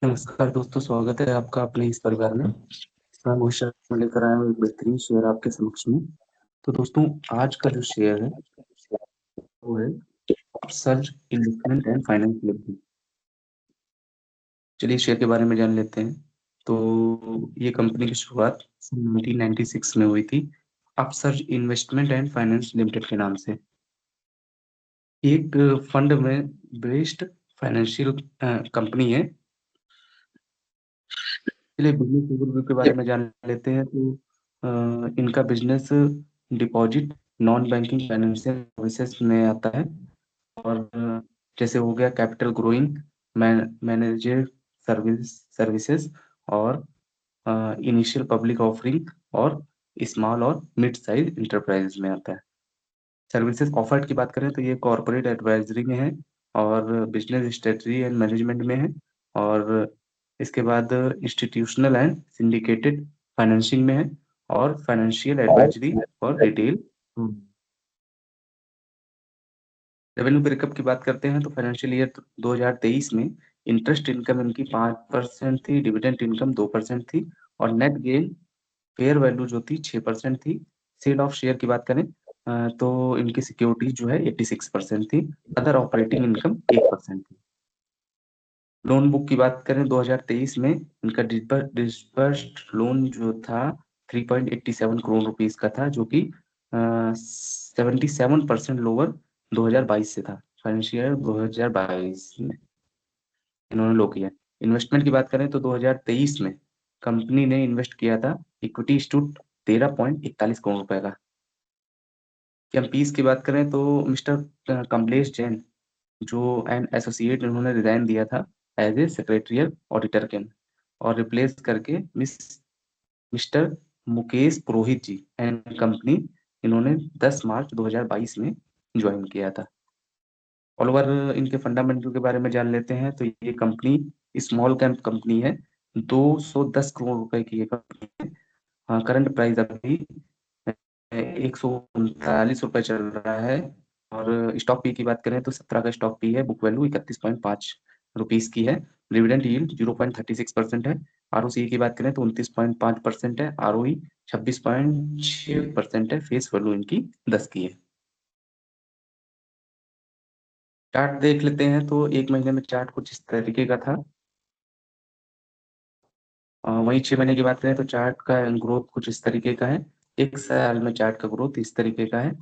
नमस्कार दोस्तों, स्वागत है आपका अपने इस परिवार में। मैं वो शेयर लेकर आया हूँ, एक बेहतरीन शेयर आपके समक्ष में। तो दोस्तों, आज का जो शेयर है वो है upsurge investment and finance limited. चलिए शेयर के बारे में जान लेते हैं। तो ये कंपनी की शुरुआत 1996 में हुई थी, upsurge investment and finance limited के नाम से। एक फंड में बेस्ड फाइनेंशियल कंपनी है। चलिए बिजनेस ओवरव्यू के बारे में जान लेते हैं। तो इनका business deposit, non banking financial services में आता है। और जैसे हो गया कैपिटल ग्रोइंग, मैनेजर सर्विसेज, और इनिशियल पब्लिक ऑफरिंग, और स्मॉल और मिड साइज इंटरप्राइज में आता है। सर्विसेज ऑफर्ड की बात करें तो ये कॉर्पोरेट एडवाइजरी में है, और बिजनेस स्ट्रेटजी एंड मैनेजमेंट में है, और इसके बाद इंस्टीट्यूशनल एंड सिंडिकेटेड फाइनेंसिंग में है, और financial advisory for retail. Revenue breakup की बात करते हैं तो फाइनेंशियल ईयर 2023 में इंटरेस्ट इनकम इनकी 5% थी, डिविडेंड इनकम 2% थी, और नेट गेन फेयर वैल्यू जो थी 6% थी। सेल ऑफ शेयर की बात करें तो इनकी सिक्योरिटीज जो है 86% थी। अदर ऑपरेटिंग इनकम 1% थी। लोन बुक की बात करें 2023 में इनका डिस्बर्स्ड लोन जो था 3.87 करोड़ रुपीस का था, जो कि 77% लोअर 2022 से था। फाइनेंशियल 2022 में इन्होंने लो किया। इन्वेस्टमेंट की बात करें तो 2023 में कंपनी ने इन्वेस्ट किया था इक्विटी इंस्टीट्यूट 13.41 करोड़ रुपए का। एमपीस की बात करें तो मिस्टर कमलेश जैन जो एन एसोसिएट, इन्होंने रिजाइन दिया था एज ए सेक्रेटरियल ऑडिटर के, और रिप्लेस करके mister Mukesh Purohit ji and company, इन्होंने 10 मार्च 2022 में ज्वाइन किया था। ऑल ओवर इनके फंडामेंटल के बारे में जान लेते हैं। तो ये कंपनी स्मॉल कैप कंपनी है, 210 करोड़ रुपए की ये कंपनी है। करंट प्राइस अभी 139 रुपए चल रहा है। और स्टॉक पी की बात करें तो 17 का स्टॉक पी है, बुक वैल्यू 31.5 रुपीस की है। डिविडेंड यील्ड 0.36% है। आरओसी की बात करें तो 29.5% है। आरओई 26.6% है। फेस वैल्यू इनकी 10 की है। चार्ट देख लेते हैं तो एक महीने में चार्ट कुछ इस तरीके का था। वहीं 6 महीने की बात करें तो चार्ट का ग्रोथ कुछ इस तरीके का है। एक साल में चार्ट का ग्रोथ इस तरीके का है,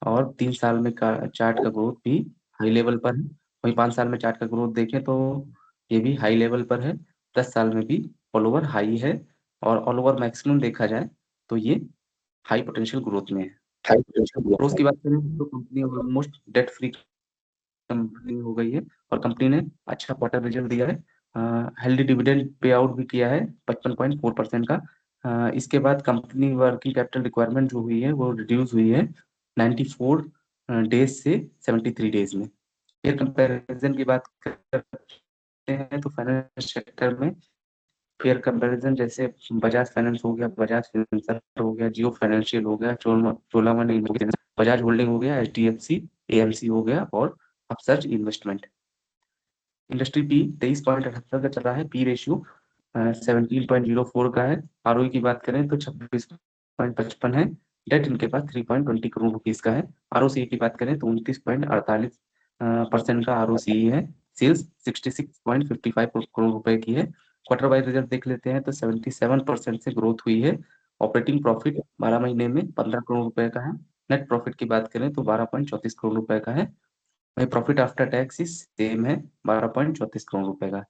और 3 साल में का चार्ट का ग्रोथ भी हाई लेवल पर है। वहीं 5 साल में चार्ट का ग्रोथ देखें तो ये भी हाई लेवल पर है। 10 साल में भी ऑल ओवर हाई है, और ऑल ओवर मैक्सिमम देखा जाए तो ये हाई पोटेंशियल ग्रोथ में है। ग्रोथ की बात करें तो company almost debt free company हो गई है, और कंपनी ने अच्छा क्वार्टर रिजल्ट दिया है। हेल्दी डिविडेंड पे आउट भी किया है 55.4% का। इसके बाद कंपनी वर्किंग कैपिटल रिक्वायरमेंट जो हुई है वो रिड्यूस हुई है 94 डेज से 73 डेज में। फिर कंपैरिजन की बात करते हैं तो फाइनेंस सेक्टर में पेयर कंपैरिजन जैसे बजाज फाइनेंस हो गया, बजाज फिंसर्व हो गया, जियो फाइनेंशियल हो गया, चोलामंडलम इन्वेस्टमेंट, बजाज होल्डिंग हो गया, एचडीएफसी, एएमसी हो गया, और अपसर्ज इन्वेस्टमेंट। इंडस्ट्री पी 23.78 का चल रहा है। पी रेशियो 17.04 का है। आरओई की बात करें तो 26.55 है। डेट इनके पास 3.20 करोड़ रुपीज का है। आरओसी की बात करें तो 29.48% का आरओसी है। सेल्स 66.55 करोड़ रुपए की है। क्वार्टर वाइज रिजल्ट देख लेते हैं तो 77% से ग्रोथ हुई है। ऑपरेटिंग प्रॉफिट 12 महीने में 15 करोड़ रुपए का है। नेट प्रॉफिट की बात करें तो 12.34 करोड़ रुपए का है। वही प्रॉफिट आफ्टर टैक्स इस सेम है, 12.34 करोड़ रुपए का।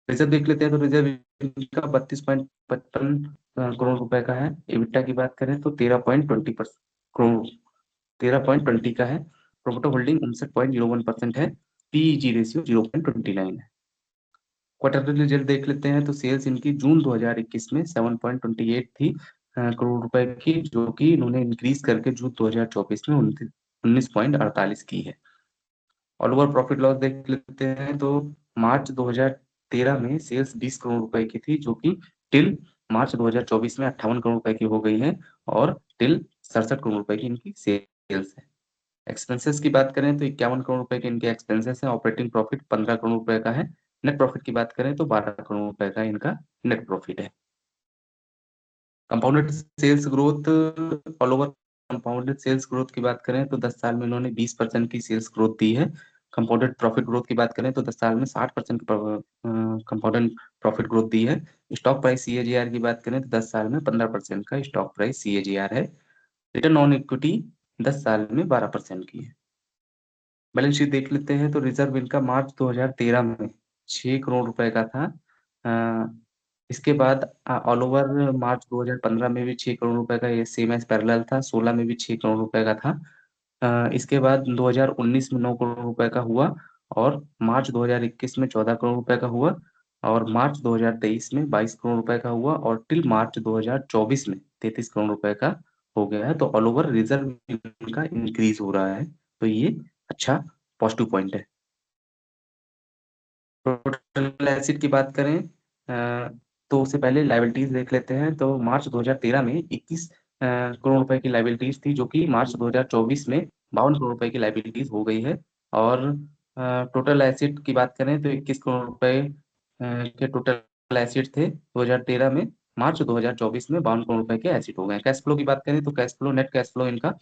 रिजर्व देख लेते हैं तो रिजर्व इनका 32.55 करोड़ रुपए का है। EBITDA की बात करें तो 13.20 करोड़, 13.20 का है। प्रोमोटर होल्डिंग 59.01% है। पीईजी रेशियो 0.29 है। क्वार्टरली रिजल्ट देख लेते हैं तो सेल्स इनकी जून 2021 में 7.28 थी करोड़ रुपए की, जो कि इन्होंने इंक्रीज करके जून 2024 में 19.48 की है। ऑल ओवर प्रॉफिट लॉस देख लेते हैं तो मार्च 2013 में सेल्स 20 करोड़ रुपए की थी, जो कि टिल मार्च 2024 में 58 करोड़ रुपए की हो गई है, और टिल 67 करोड़ रुपए की इनकी सेल्स है। एक्सपेंसेस की बात करें तो 51 करोड़ रुपए के इनके एक्सपेंसेस हैं। ऑपरेटिंग प्रॉफिट 15 करोड़ रुपए का है। नेट प्रॉफिट की बात करें तो 12 करोड़ रुपए का इनका नेट प्रॉफिट है। Compounded sales growth all over, compounded sales growth की बात करें तो 10 साल में इन्होंने 20% की सेल्स ग्रोथ दी है। कंपाउंडेड प्रॉफिट ग्रोथ की बात करें तो 10 साल में 60% कंपाउंडेड प्रॉफिट ग्रोथ दी है। स्टॉक प्राइस सीएजीआर की बात करें तो 10 साल में 15% का स्टॉक प्राइस सीएजीआर है। रिटर्न ऑन इक्विटी 10 साल में 12% की है। बैलेंस शीट देख लेते हैं तो रिजर्व इनका मार्च 2013 में 6 करोड़ रुपए का था। इसके बाद ऑल ओवर मार्च 2015 में भी 6 करोड़ रुपए का ये सेम एज पैरेलल था, 16 में भी 6 करोड़ रुपए का था। इसके बाद 2019 में 9 करोड़ रुपए का हुआ, और मार्च 2021 में 14 करोड़ रुपए का हुआ, और मार्च 2023 में 22 करोड़ रुपए का हुआ, और टिल मार्च 2024 में 33 करोड़ रुपए का हो गया है। तो ऑल ओवर रिजर्व इनका इंक्रीज हो रहा है, तो ये अच्छा पॉजिटिव पॉइंट है। टोटल एसिड की बात करें तो उससे पहले लाइबिलिटीज देख लेते हैं। तो मार्च 2013 में 21 करोड़ रुपए की लाइबिलिटीज थी, जो कि मार्च 2024 में 52 करोड़ रुपए की लाइबिलिटीज हो गई है। और टोटल एसिड की बात करें तो 21 करोड़ रुपए के टोटल एसिड थे 2013 में। मार्च 2024 में 52 करोड़ रुपए के एसिड हो गए। कैश फ्लो की बात करें तो cash flow, net cash flow इनका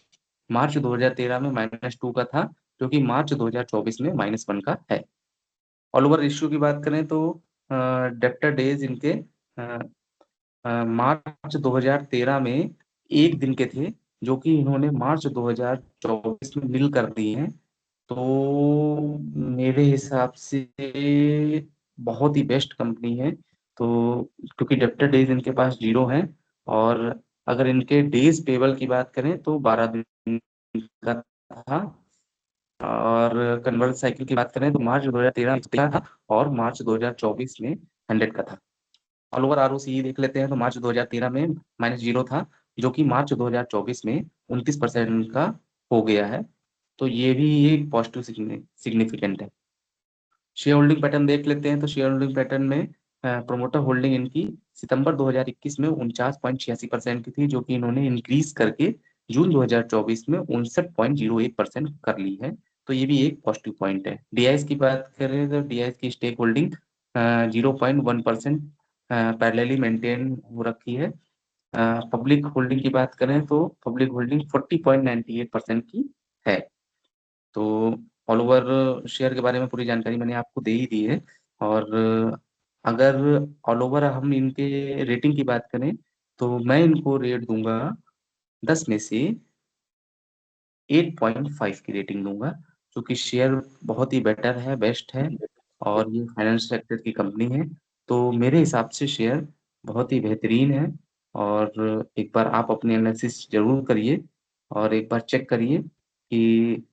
मार्च 2013 में -2 का था, जो कि मार्च 2024 में -1 का है। ऑल ओवर रेशियो की बात करें तो डेप्टर डेज इनके मार्च 2013 में एक दिन के थे, जो कि इन्होंने मार्च 2024 में नील कर दिए हैं। तो मेरे हिसाब से बहुत ही बेस्ट कंपनी है। तो क्योंकि डेप्टर डेज इनके पास 0 है, और अगर इनके डेज पेबल की बात करें तो 12 दिन का था, और कन्वर्ट साइकिल की बात करें तो मार्च 2013 में था, और मार्च 2024 में 100 का था। ऑल ओवर आरओसी देख लेते हैं तो मार्च 2013 में -0 था, जो कि मार्च 2024 में 29% का हो गया है। तो ये भी एक पॉजिटिव सिग्निफिकेंट है। शेयर होल्डिंग पैटर्न देख लेते हैं तो शेयर होल्डिंग पैटर्न में प्रोमोटर होल्डिंग इनकी सितंबर 2021 में 49.86% की थी, जो कि इन्होंने इंक्रीज करके जून 2024 में 59.01% कर ली है। तो ये भी एक पॉजिटिव पॉइंट है। डीआईएस की बात करें तो डीआईएस की स्टेक होल्डिंग 0.1% पैरेलली मेंटेन हो रखी है। पब्लिक होल्डिंग की बात करें तो पब्लिक होल्डिंग 40.98% की है। तो ऑल ओवर शेयर के बारे में पूरी जानकारी मैंने आपको दे ही दी है। और अगर ऑल ओवर हम इनके रेटिंग की बात करें तो मैं इनको रेट दूंगा 10 में से 8.5 की रेटिंग दूंगा, क्योंकि शेयर बहुत ही बेटर है, बेस्ट है, और ये फाइनेंस सेक्टर की कंपनी है। तो मेरे हिसाब से शेयर बहुत ही बेहतरीन है। और एक बार आप अपनी एनालिसिस जरूर करिए, और एक बार चेक करिए कि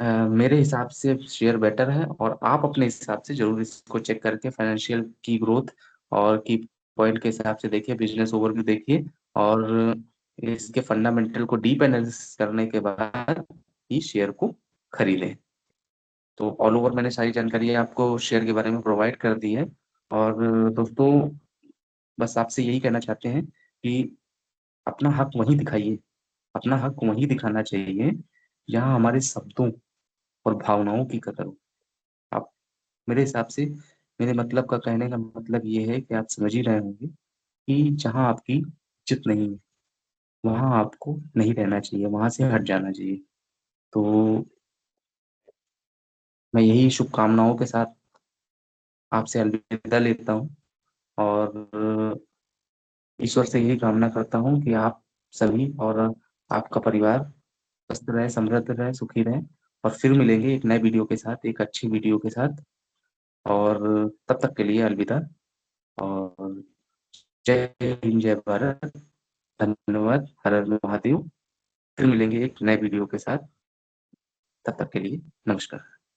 मेरे हिसाब से शेयर बेटर है, और आप अपने हिसाब से ज़रूर इसको चेक करके फाइनेंशियल की ग्रोथ और की पॉइंट के हिसाब से देखिए, बिज़नेस ओवरव्यू देखिए, और इसके फंडामेंटल को डीप एनालिसिस करने के बाद ही शेयर को खरीदें। तो ऑल ओवर मैंने सारी जानकारी आपको शेयर के बारे में प्रोवाइड कर दी है। और दोस्तों, बस आपसे यही कहना चाहते हैं कि अपना हक वहीं दिखाइए, अपना हक वहीं दिखाना चाहिए जहाँ हमारे शब्दों और भावनाओं की कदर हो। आप, मेरे हिसाब से, मेरे मतलब का कहने का मतलब ये है कि आप समझ ही रहे होंगे कि जहाँ आपकी इज्जत नहीं है, वहाँ आपको नहीं रहना चाहिए, वहाँ से हट जाना चाहिए। तो मैं यही शुभकामनाओं के साथ आपसे अलविदा लेता हूँ, और ईश्वर से यही कामना करता हूँ कि आप सभी और आपका परिवार स्वस्थ रहे, समृद्ध रहे, सुखी रहे। और फिर मिलेंगे एक नए वीडियो के साथ, एक अच्छी वीडियो के साथ। और तब तक के लिए अलविदा, और जय हिंद, जय भारत, धन्यवाद, हर हर महादेव। फिर मिलेंगे एक नए वीडियो के साथ, तब तक के लिए नमस्कार।